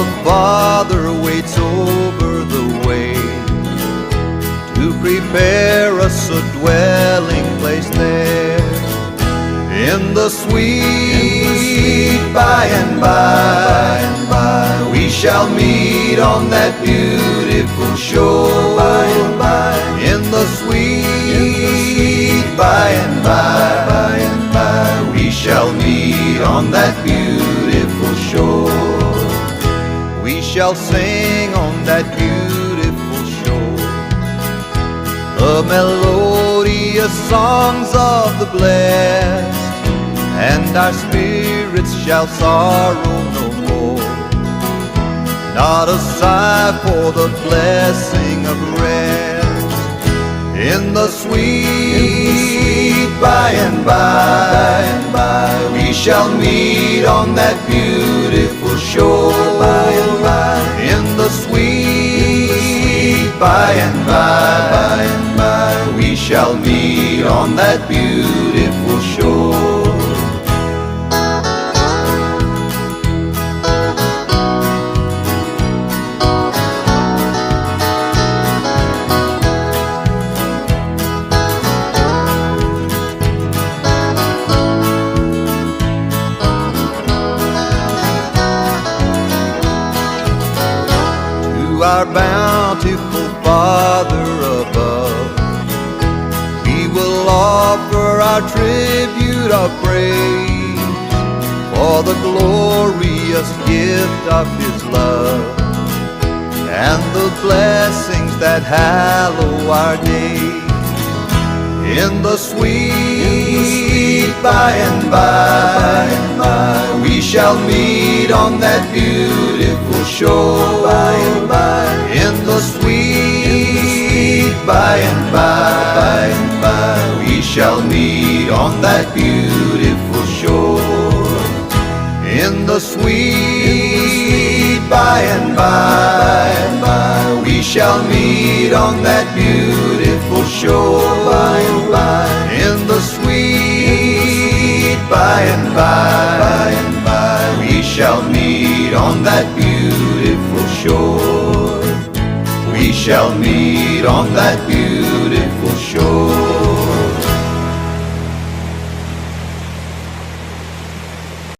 the Father waits over the way to prepare us a dwelling place there. In the sweet by and by, we shall meet on that beautiful shore. In the sweet by and by, we shall meet on that beautiful shore. We shall sing on that beautiful shore the melodious songs of the blessed, and our spirits shall sorrow no more. Not a sigh for the blessing of rest. In the sweet by and by, we shall meet on that beautiful shore. In the sweet by and by, we shall meet on that beautiful shore. Our bountiful Father above, we will offer our tribute of praise for the glorious gift of His love and the blessings that hallow our days. In the sweet by and by, we shall meet on that beautiful shore. In the sweet by and by, we shall meet on that beautiful shore. In the sweet by and by, we shall meet on that beautiful shore. In the sweet by and by, we shall meet on that beautiful shore. We shall meet on that beautiful